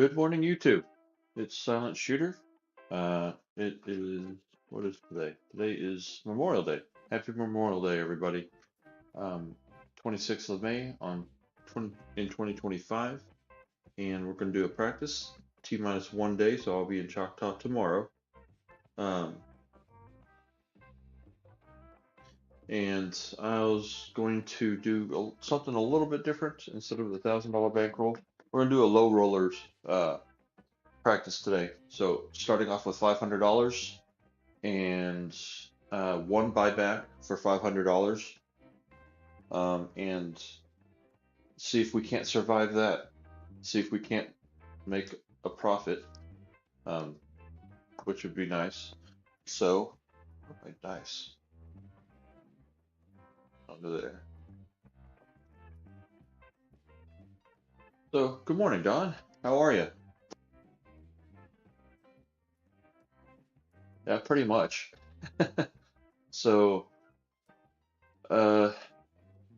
Good morning, YouTube. It's Silent Shooter. It is, what is today? Today is Memorial Day. Happy Memorial Day, everybody. Um, 26th of May in 2025, and we're going to do a practice T minus 1 day, so I'll be in Choctaw tomorrow. Um, and I was going to do something a little bit different instead of the $1,000 bankroll. We're going to do a low rollers practice today. So starting off with $500 and one buyback for $500, and see if we can't survive that. See if we can't make a profit, um, which would be nice. So, my dice under there. So, good morning, Don. How are you? Yeah, pretty much. So, I'm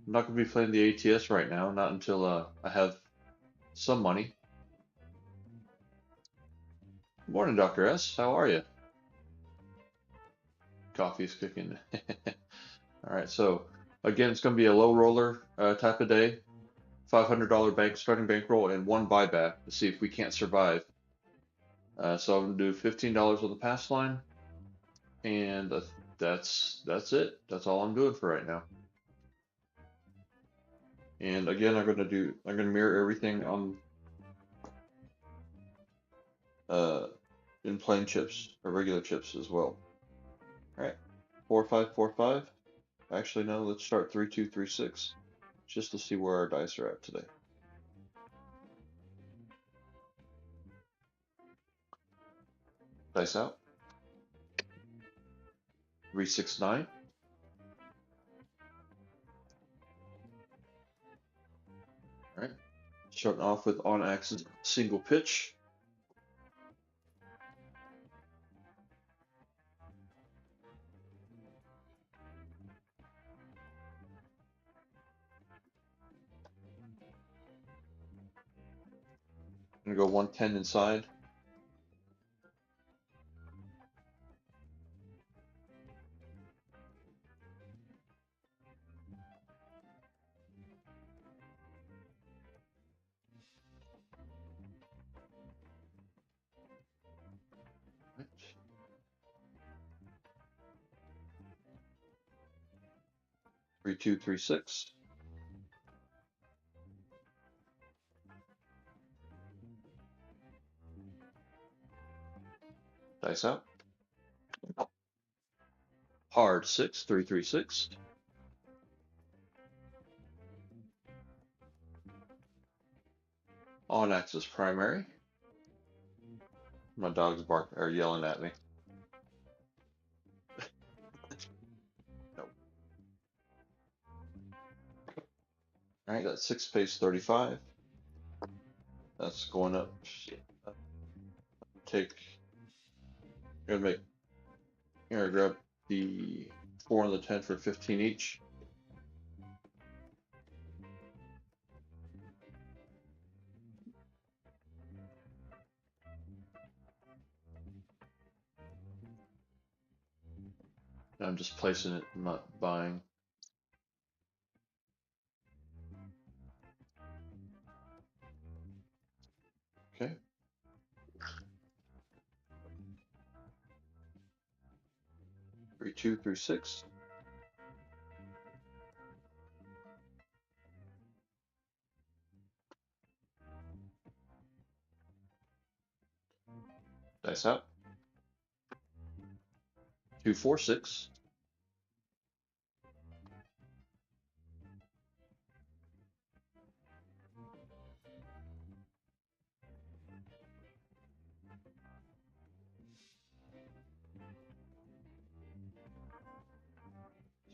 not going to be playing the ATS right now, not until I have some money. Good morning, Dr. S. How are you? Coffee's cooking. All right, so again, it's going to be a low roller type of day. $500 starting bankroll and one buyback to see if we can't survive. So I'm going to do $15 on the pass line, and that's it. That's all I'm doing for right now. And again, I'm going to mirror everything on in plain chips or regular chips as well. All right, 4 5 4 5. Actually, no. Let's start 3 2 3 6, just to see where our dice are at today. Dice out. 3 6 9. All right. Starting off with on axis single pitch. I'm gonna go 110 inside. Right. 3 2 3 6. Dice out. Hard 6 3 3 6. On axis primary. My dogs are yelling at me. Nope. All right, that's 6 pays 35. That's going up. Take. Gonna make. Here, grab the 4 and the 10 for 15 each. I'm just placing it, I'm not buying. Okay. 3 2 3 6. Dice out. 2 4 6.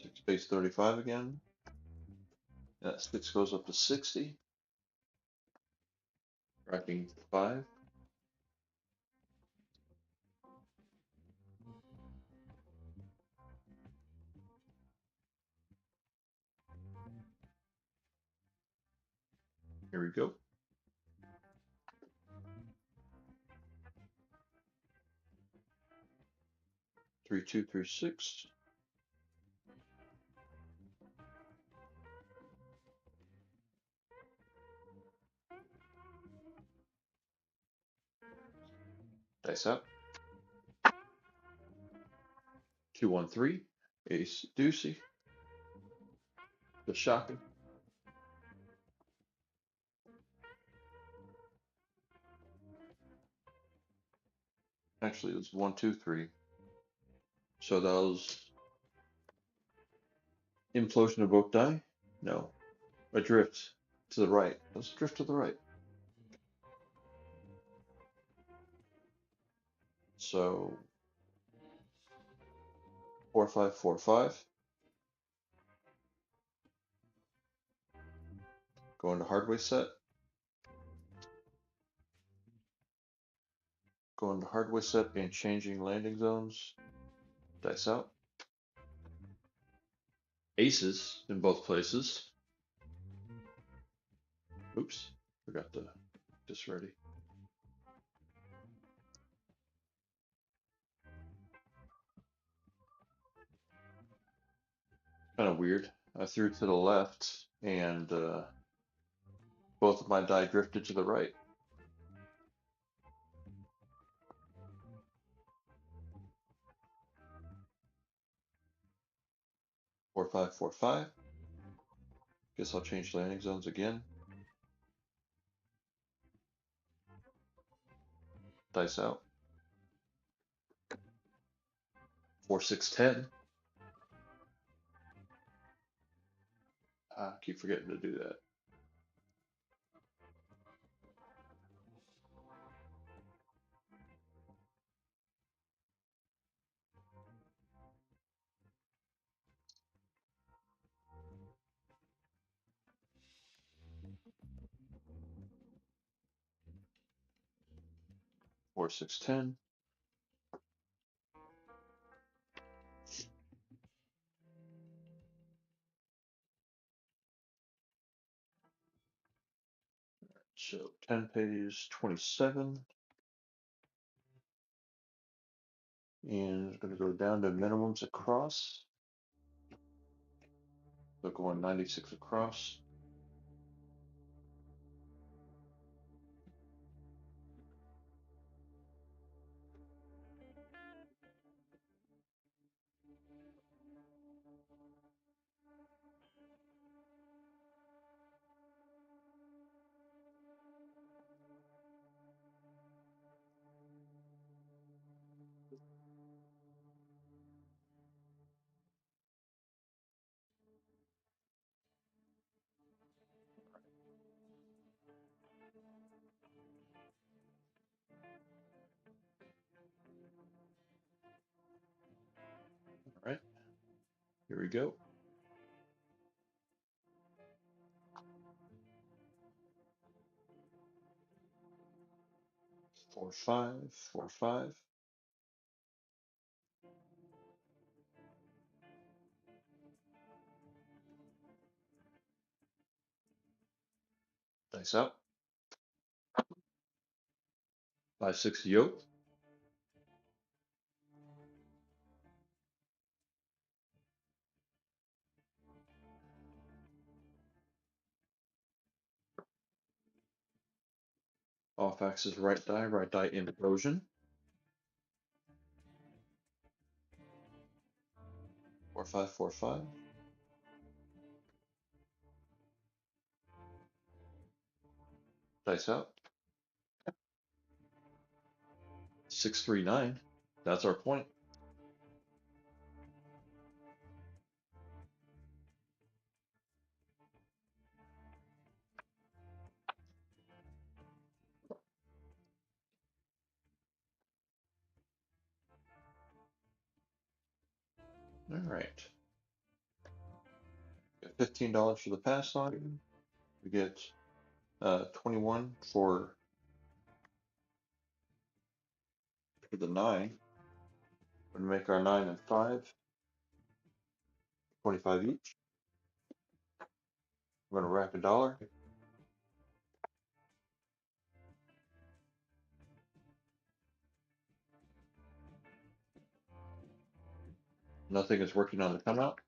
Six pays 35 again. That 6 goes up to 60. Racking 5. Here we go. 3236. Dice up. 213. Ace deucey. The shocking. Actually, it was 123. So that was implosion of both die? No. A drift to the right. Let's drift to the right. So 4545. Going to hardway set. Going to hardway set and changing landing zones. Dice out. Aces in both places. Oops, forgot to just ready. Kind of weird. I threw to the left and both of my die drifted to the right. Four, five, 4, 5. Guess I'll change landing zones again. Dice out. 4, 6, 10. I keep forgetting to do that. Four, 6, 10. So 10 pays 27. And it's going to go down to minimums across. So going 96 across. All right, here we go. 4, 5, 4, 5. Dice out. 5, 6 yoke. Off axis right die implosion. 4, 5, 4, 5. Dice out. 6, 3, 9. That's our point. All right. Got $15 for the pass line. We get 21 for the 9. We're gonna make our 9 and 5. 25 each. We're gonna rack $1. Nothing is working on the come out.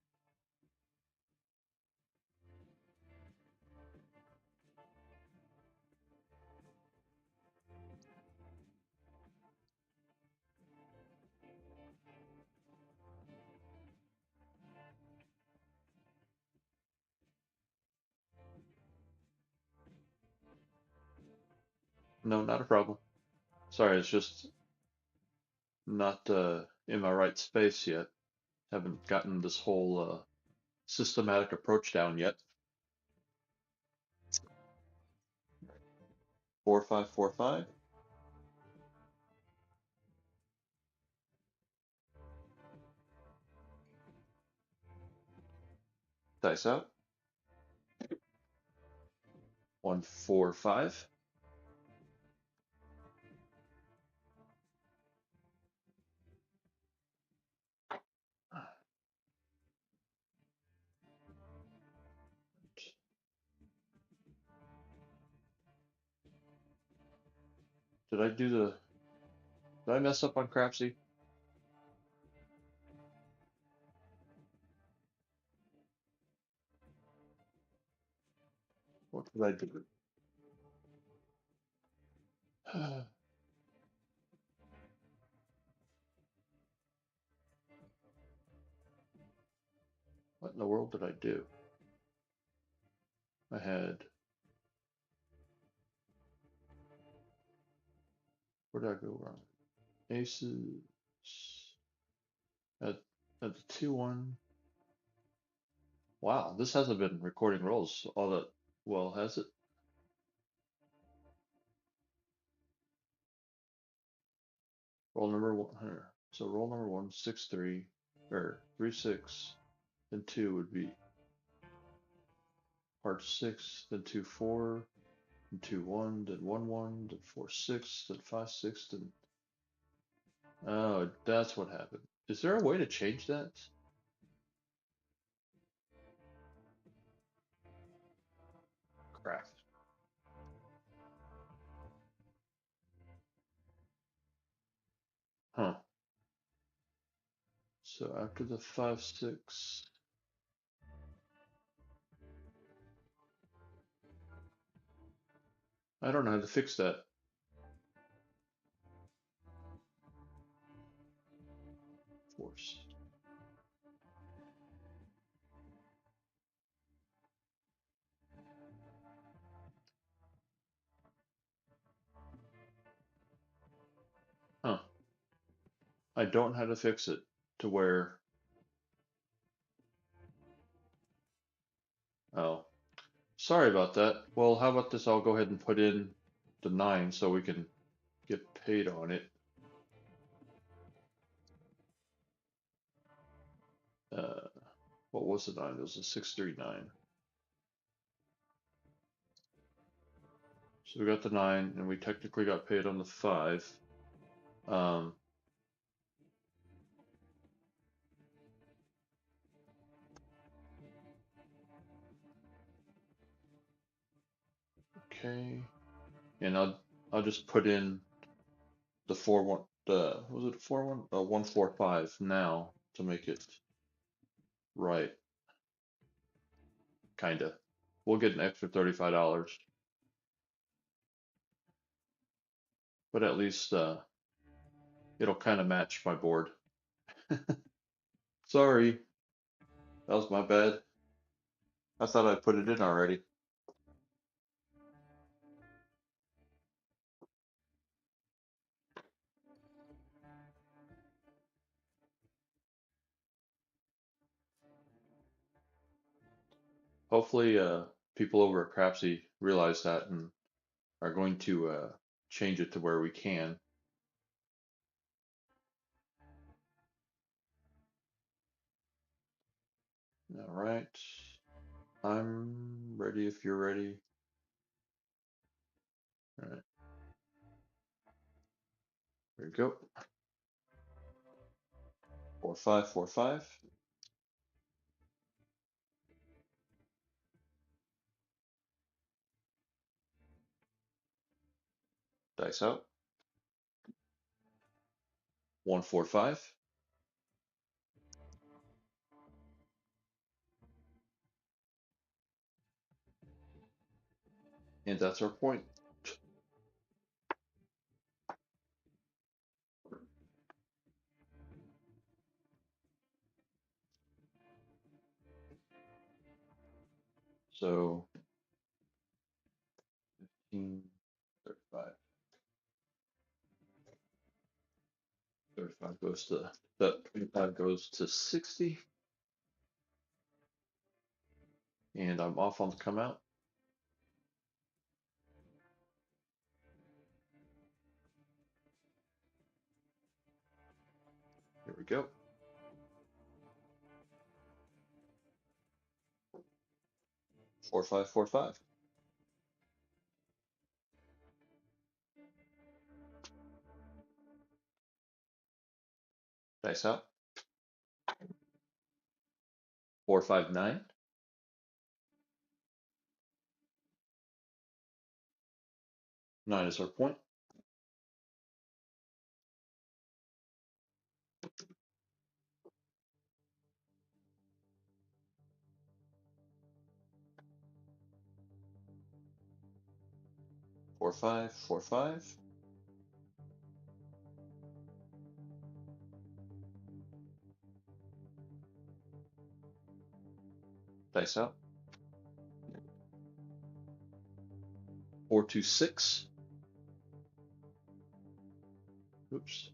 No, not a problem. Sorry, it's just not in my right space yet. Haven't gotten this whole systematic approach down yet. 4545. Dice out. 145. Did I do the? Did I mess up on Crapsy? What did I do? What in the world did I do? I had. Where did I go wrong? Aces. At at the 2-1. Wow, this hasn't been recording rolls all that well, has it? Roll number one here. So roll number one, 6-3, or 3-6, then 2 would be hard 6, then 2-4, then 2-1, then 1-1, then 4-6, then 5-6, then. Oh, that's what happened. Is there a way to change that? Crap. Huh. So after the 5-6, I don't know how to fix that. Force. Huh. I don't know how to fix it to where. Oh, sorry about that. Well, how about this? I'll go ahead and put in the 9 so we can get paid on it. Uh, what was the 9? It was a 639. So we got the 9, and we technically got paid on the 5. Um, okay, and I'll just put in the 4-1. The was it 4-1? 145 now to make it right, kinda. We'll get an extra $35, but at least it'll kind of match my board. Sorry, that was my bad. I thought I put it in already. Hopefully, people over at Crapsy realize that and are going to change it to where we can. All right. I'm ready if you're ready. All right. There you go. 4545. Dice out. 145. And that's our point. So 15, 35. 35 goes to that 25 goes to 60. And I'm off on the come out. Here we go. 4545. Dice out. 459. 9 is our point. Four, five, 4, 5. Dice out. 426. Oops.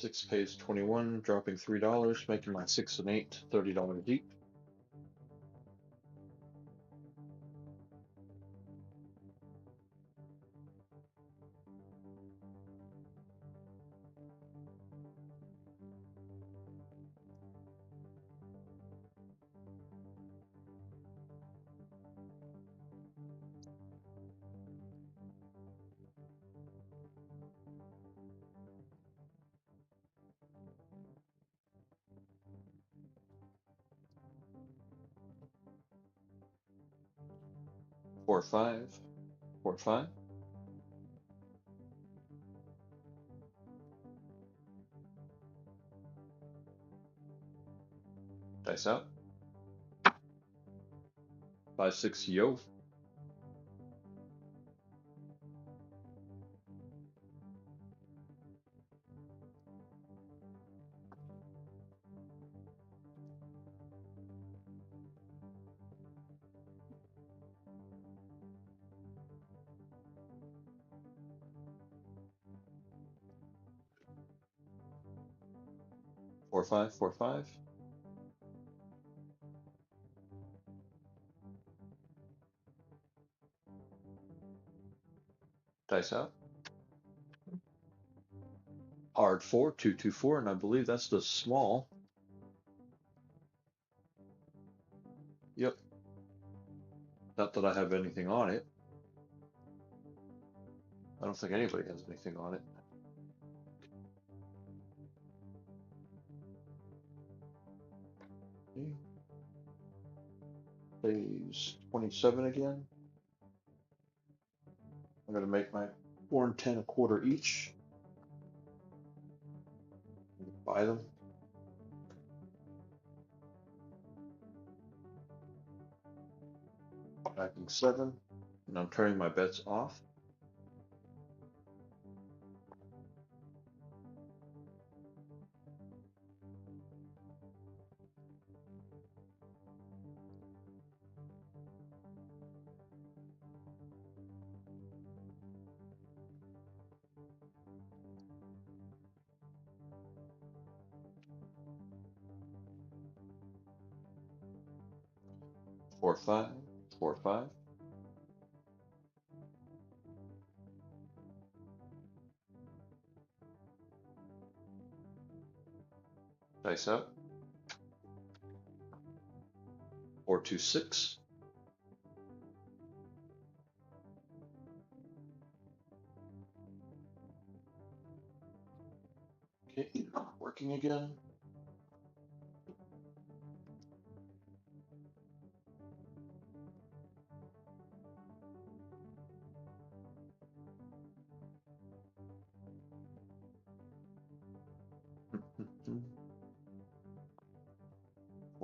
6 pays 21, dropping $3, making my 6 and 8 $30 deep. 4, 5, 4, 5. Dice out. 5, 6, yo. 4, 5, 4, 5. Dice out. Hard 4, 2, 2, 4, and I believe that's the small. Yep. Not that I have anything on it. I don't think anybody has anything on it. Okay. Plays 27 again. I'm going to make my 4 and 10 a quarter each. Buy them. Backing 7. And I'm turning my bets off. 4, 5, 4, 5. Dice out. 4, 2, 6. Okay, working again.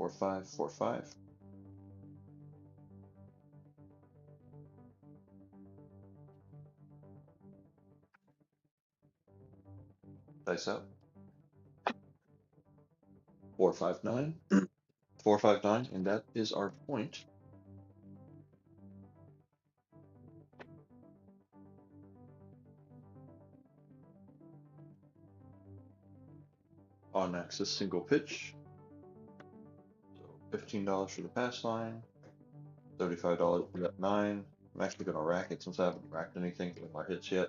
4, 5, 4, 5. Dice out. 4, 5, 9. 4, 5, 9, and that is our point. On axis single pitch. So $15 for the pass line, $35 for that 9. I'm actually going to rack it since I haven't racked anything with my hits yet.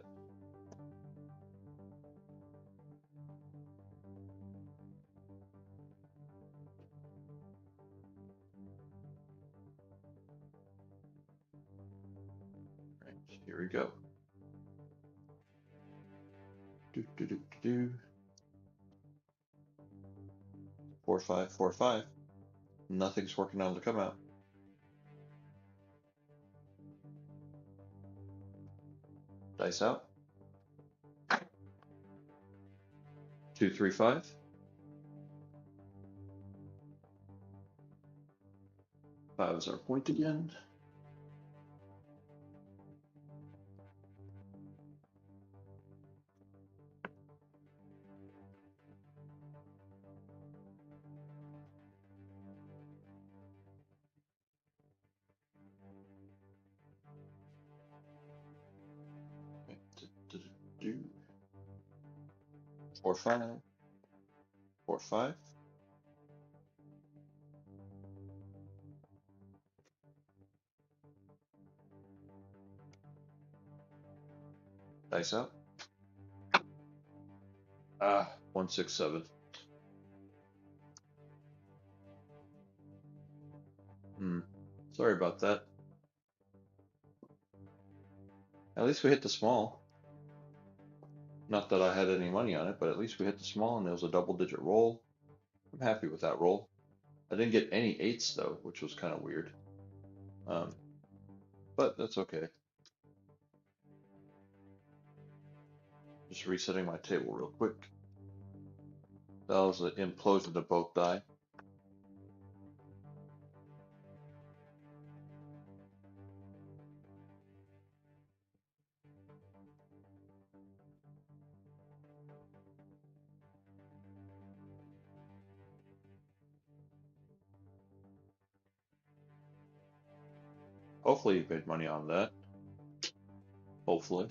Right, here we go. Do, do, do, do. 4, 5, 4, 5. Nothing's working on to come out. Dice out. 2, 3, 5. 5 is our point again. Do, do, do. 4, 5. 4, 5. Dice out. 1, 6, 7. Sorry about that. At least we hit the small. Not that I had any money on it, but at least we hit the small and it was a double-digit roll. I'm happy with that roll. I didn't get any 8s though, which was kind of weird. But that's okay. Just resetting my table real quick. That was an implosion of both die. Hopefully you made money on that. Hopefully.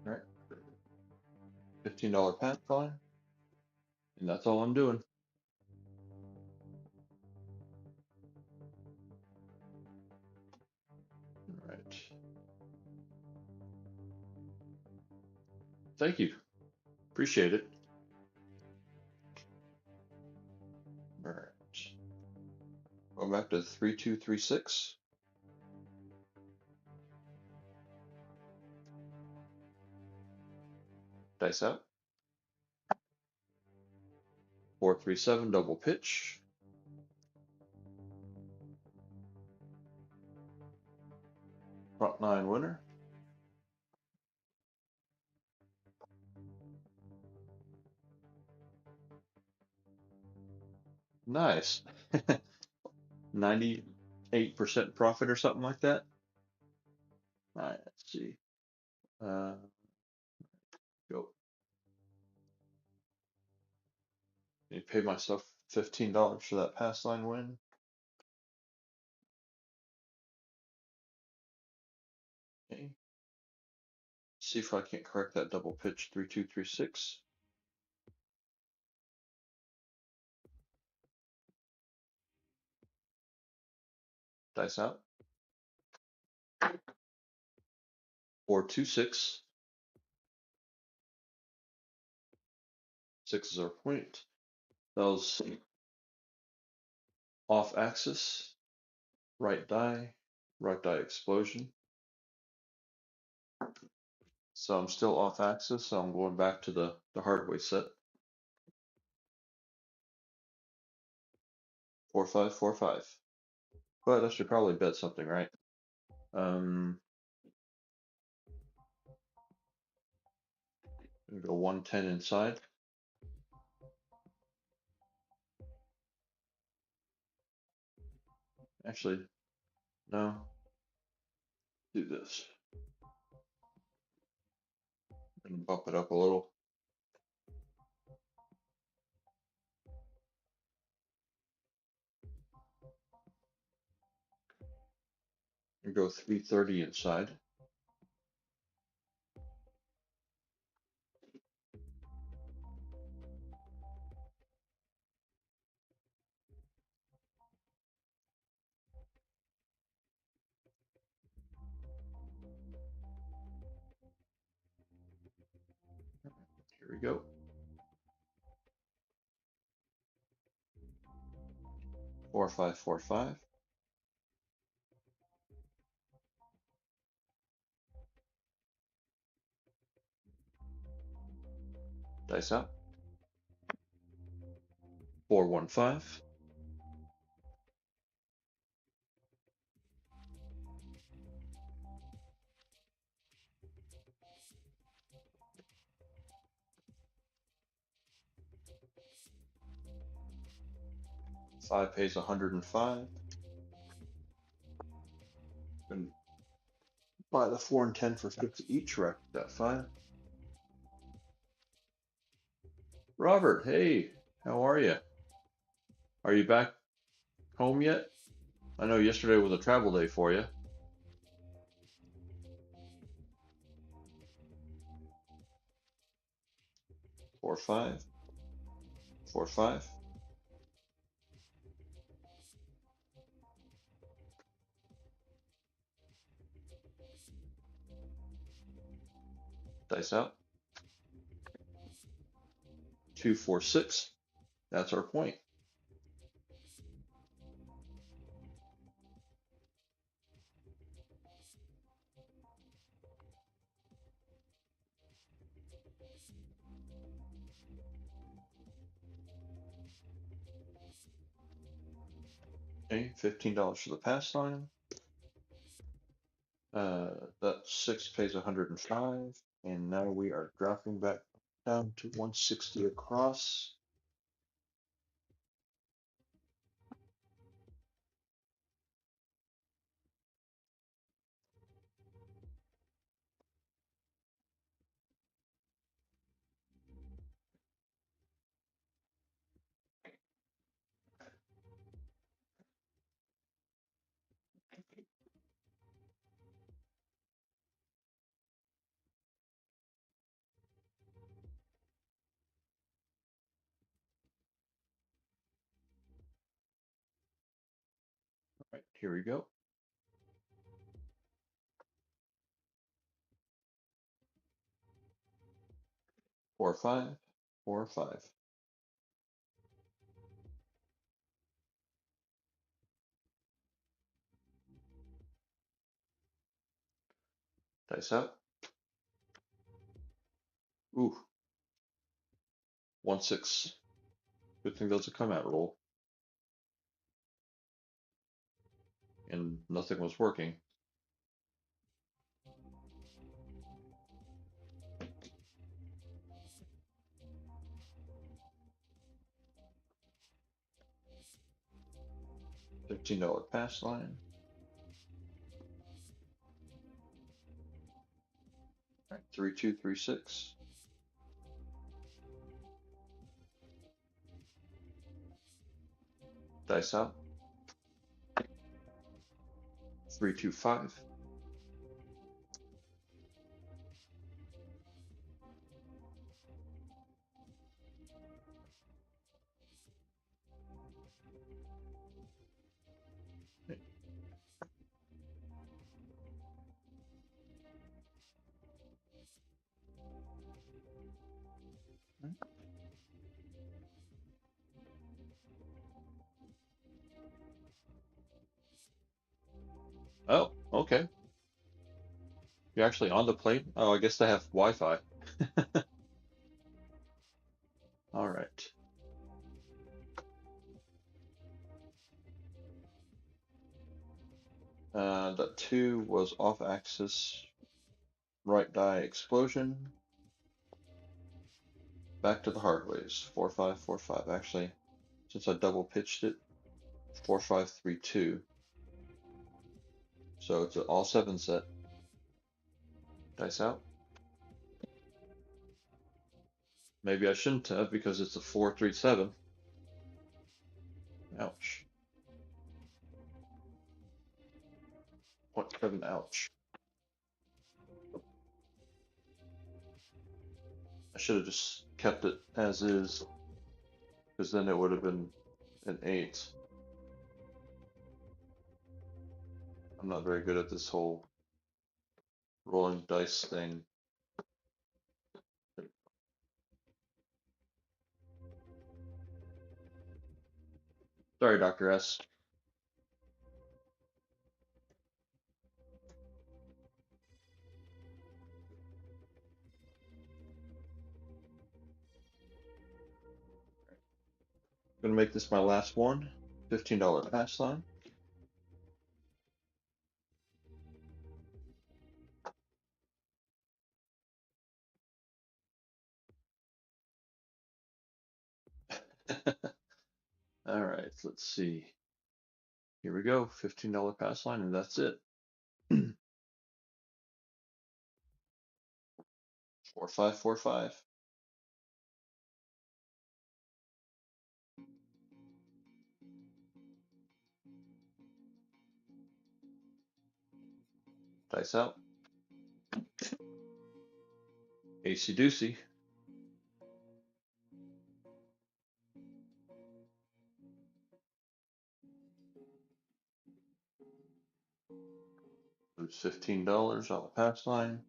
All right. $15 pass line. And that's all I'm doing. All right. Thank you. Appreciate it. All right. Going back to 3236. Dice out. 437 double pitch. Front 9 winner. Nice. 98% profit or something like that. All right, let's see. Go. You pay myself $15 for that pass line win. Okay. See if I can't correct that double pitch 3236. Dice out. 426. 6 is our point. That was off axis. Right die explosion. So I'm still off axis, so I'm going back to the hard way set. 4545. But I should probably bet something, right? I'm gonna go 110 inside. Actually, no. Do this. And bump it up a little. And go 330 inside. Here we go. 4545. Dice out. 415. 5 pays 105. And buy the 4 and 10 for 50 each. Rack that 5. Robert, hey, how are you? Are you back home yet? I know yesterday was a travel day for you. Four, 5. 4, 5. Dice out. 2, 4, 6. That's our point. Okay, $15 for the pass line. That 6 pays 105. And now we are dropping back down to 160 across. All right, here we go. Four, 5. 4, 5. Dice out. Ooh. 1, 6. Good thing that's a come out roll. And nothing was working. $15 pass line. All right, 3, 2, 3, 6. Dice out. 3, 2, 5. Oh, okay. You're actually on the plane? Oh, I guess they have Wi-Fi. All right. That 2 was off axis, right die explosion. Back to the hard ways. 4 5 4 5. Actually, since I double pitched it, 4 5 3 2. So it's an all 7 set. Dice out. Maybe I shouldn't have because it's a 4 3 7. Ouch. 0.7. Ouch. I should have just kept it as is, because then it would have been an 8. I'm not very good at this whole rolling dice thing. Sorry, Dr. S. Gonna make this my last one. $15 pass line. All right, let's see. Here we go. $15 pass line, and that's it. 4 5 4 5. Dice out. AC Doocy. Lose $15 on the pass line.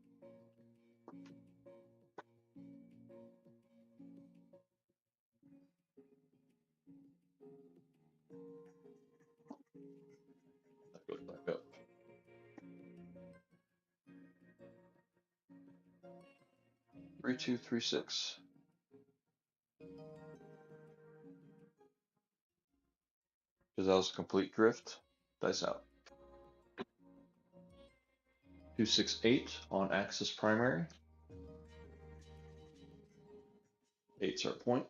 That goes back up. 3 2 3 6. Because that was a complete drift. Dice out. 2 6 8 on axis primary. 8's our point.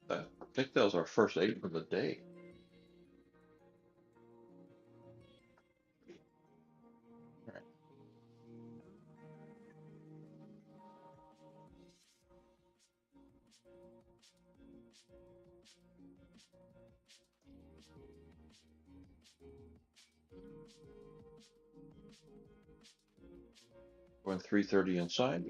I think that was our first 8 of the day. All right. Going 330 inside.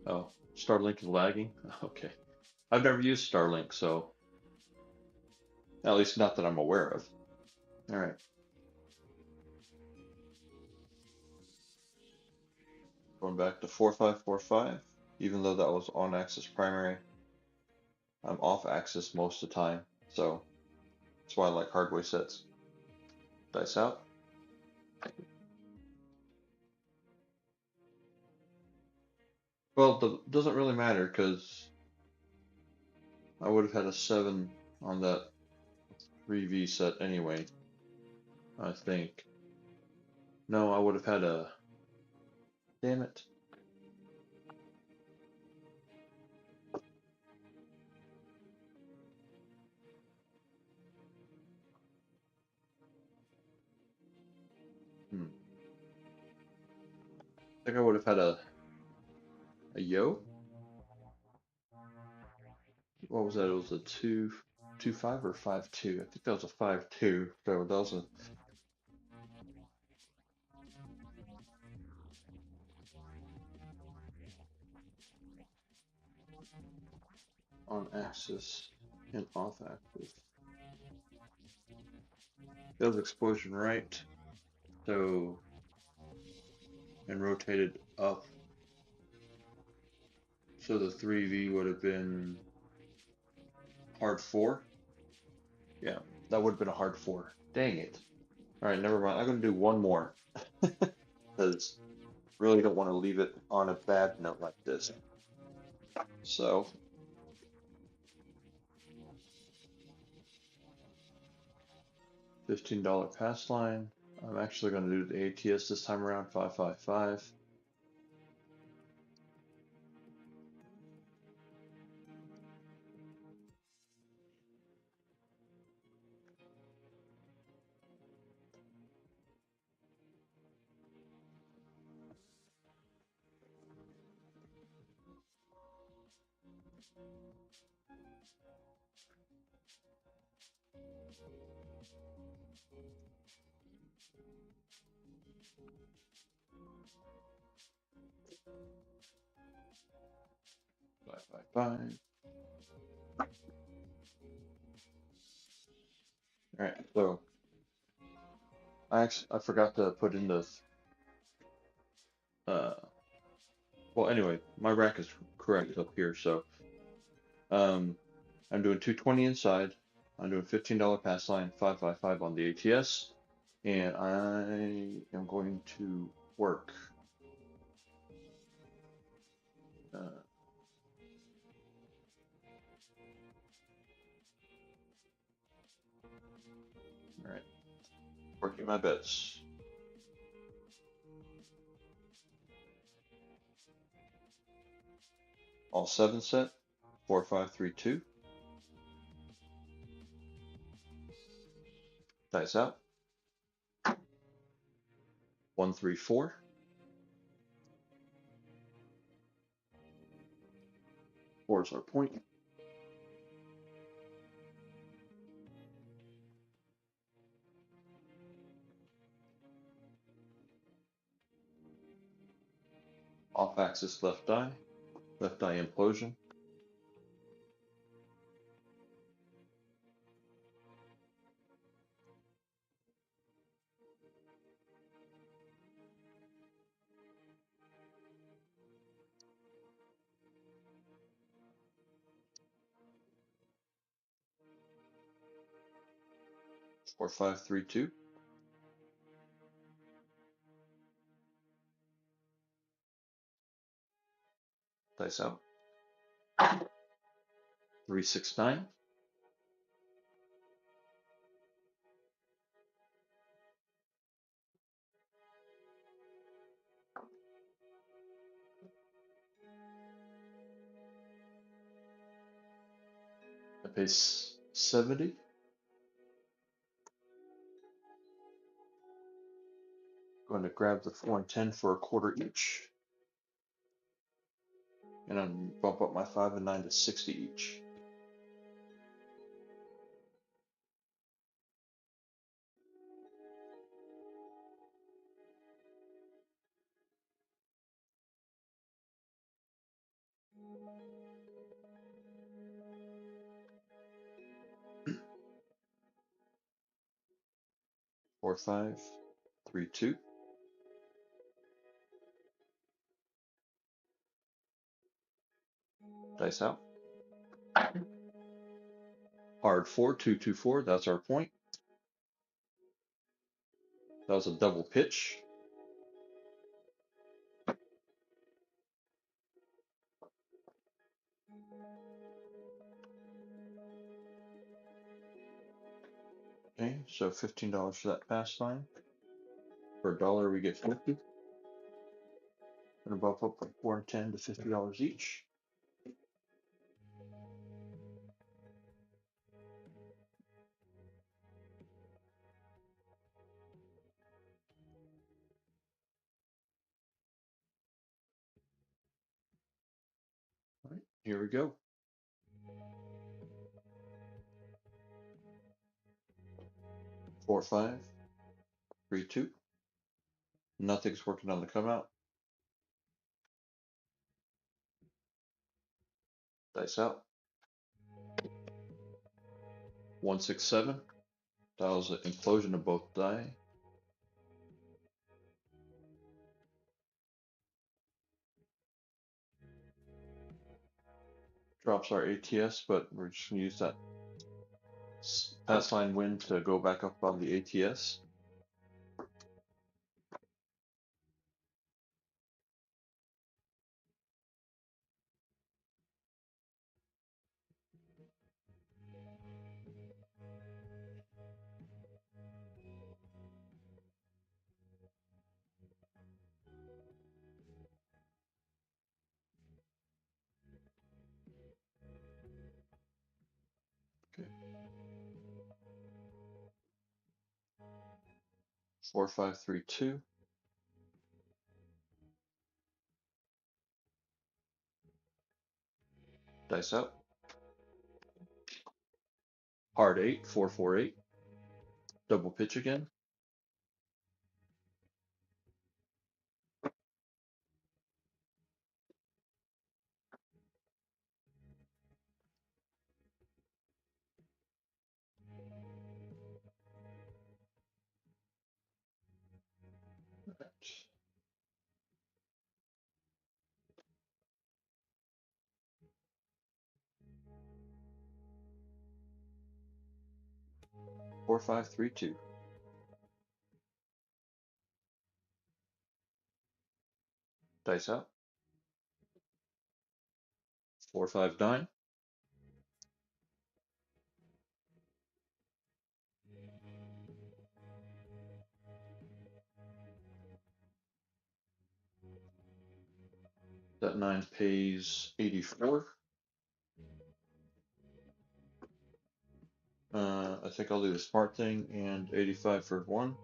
Oh, Starlink is lagging? Okay. I've never used Starlink, so at least not that I'm aware of. All right. Going back to 4 5 4 5. Even though that was on axis primary, I'm off axis most of the time, so that's why I like hardway sets. Dice out. Well, it doesn't really matter because I would have had a 7 on that 3V set anyway, I think. No, I would have had a. Damn it. I think I would have had a yo. What was that? It was a 2 5 or 5-2. I think that was a 5-2. So that was a. On axis and off axis. That was explosion right. So and rotated up. So the 3V would have been hard 4. Yeah, that would have been a hard 4. Dang it. Alright, never mind. I'm going to do one more. Because really don't want to leave it on a bad note like this. So, $15 pass line. I'm actually going to do the ATS this time around, 555. Five, five, five. All right, so I forgot to put in the uh well anyway, my rack is correct up here, so um I'm doing 220 inside, I'm doing $15 pass line, 555 on the ATS, and I am going to work all right, working my bets. All 7 set, 4532, dice out, 134, 4 is our point. Off axis left die implosion. Four, five, three, two. Dice out. 369. I pay 70. Going to grab the 4 and 10 for a quarter each. And I'm bump up my 5 and 9 to 60 each. Four, five, three, two. Dice out. Hard 4, 2, 2, 4. That's our point. That was a double pitch. Okay, so $15 for that pass line. For $1, we get 50. Gonna bump up from 4 and 10 to $50 each. All right, here we go. 4, 5, 3, 2. Nothing's working on the come out. Dice out. 167. That was an implosion of both die. drops our ATS, but we're just gonna use that pass line win to go back up on the ATS. Okay. 4, 5, 3, 2. Dice out. Hard 8, 4, 4, 8. Double pitch again. Right. 4, 5, 3, 2. Dice out. 4, 5, 9. That 9 pays 84. I think I'll do the smart thing and 85 for 1.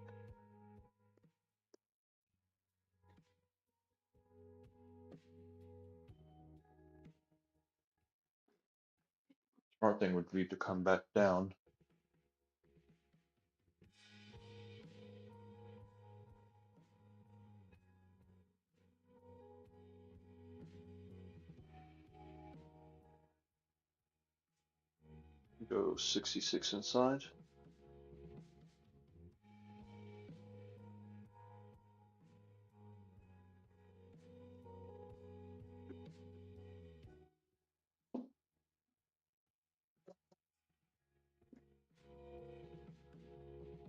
Smart thing would be to come back down. Go 66 inside.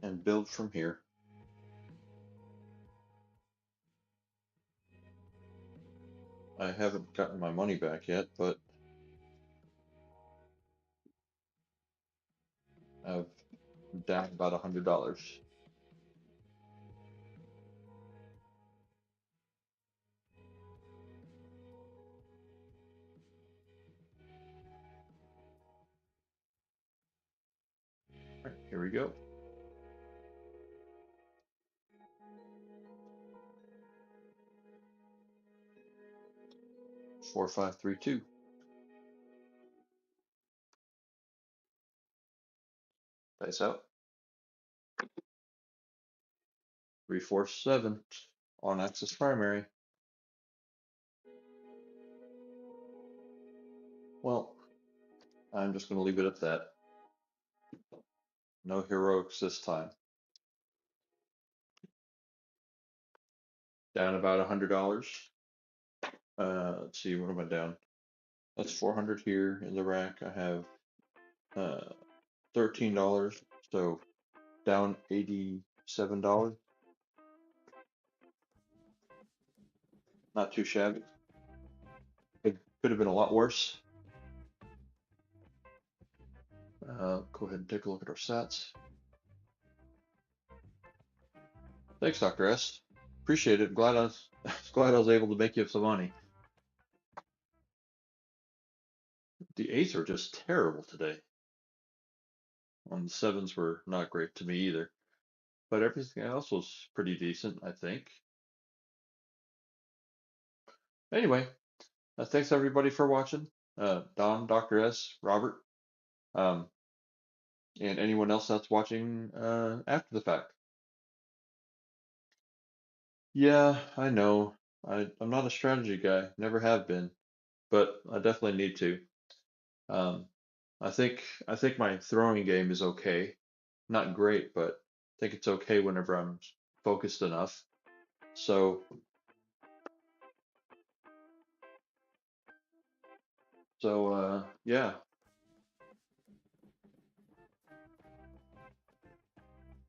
And build from here. I haven't gotten my money back yet, but I'm down about $100. Right, here we go. 4, 5, 3, 2. Dice out. 3, 4, 7. On axis primary. Well, I'm just going to leave it at that. No heroics this time. Down about $100. Let's see, what am I down? That's 400 here in the rack. I have $13, so down $87. Not too shabby. It could have been a lot worse. Go ahead and take a look at our stats. Thanks, Dr. S. Appreciate it. Glad I was glad I was able to make you some money. The 8s are just terrible today. The 7s were not great to me either. But everything else was pretty decent, I think. Anyway, thanks everybody for watching. Don, Dr. S, Robert, um, and anyone else that's watching after the fact. Yeah, I know. I'm not a strategy guy, never have been, but I definitely need to. Um, I think my throwing game is okay. Not great, but I think it's okay whenever I'm focused enough. So So, yeah.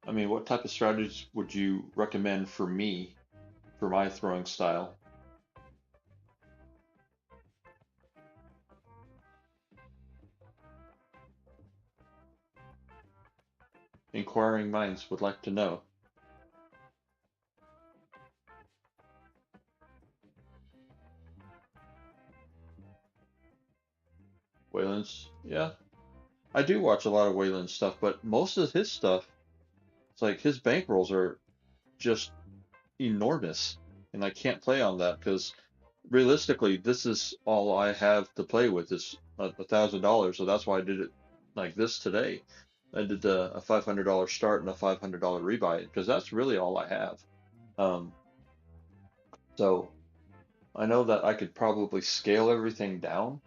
I mean, what type of strategies would you recommend for me for my throwing style? Inquiring minds would like to know. Wayland's, yeah. I do watch a lot of Wayland stuff, but most of his stuff, it's like his bankrolls are just enormous, and I can't play on that because realistically, this is all I have to play with is $1,000. So that's why I did it like this today. I did a $500 start and a $500 rebuy because that's really all I have. Um, so I know that I could probably scale everything down,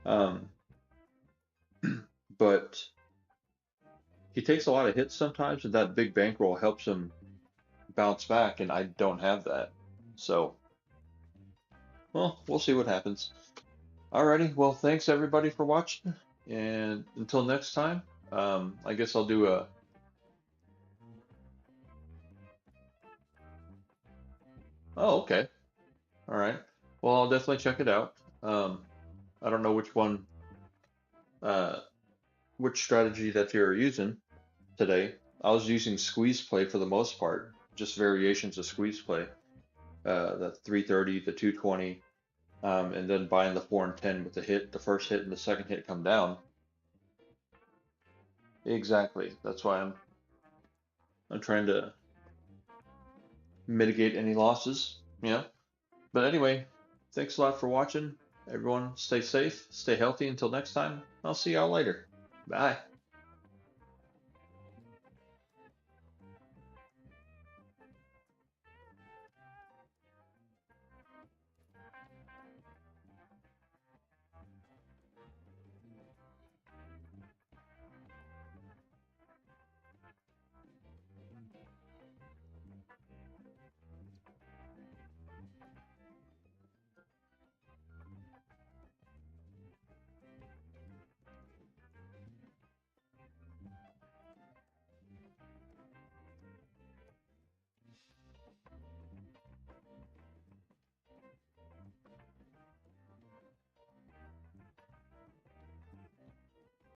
um, but he takes a lot of hits sometimes, and that big bankroll helps him bounce back, and I don't have that. So, well, we'll see what happens. Alrighty, well, thanks everybody for watching, and until next time, I guess I'll do a. Oh, okay. All right. Well, I'll definitely check it out. I don't know uh, which strategy that you're using today. I was using squeeze play for the most part, just variations of squeeze play. The 330, the 220, and then buying the 4 and 10 with the first hit and the second hit come down. Exactly. That's why I'm trying to mitigate any losses. Yeah. But anyway, thanks a lot for watching. Everyone, stay safe, stay healthy. Until next time, I'll see y'all later. Bye.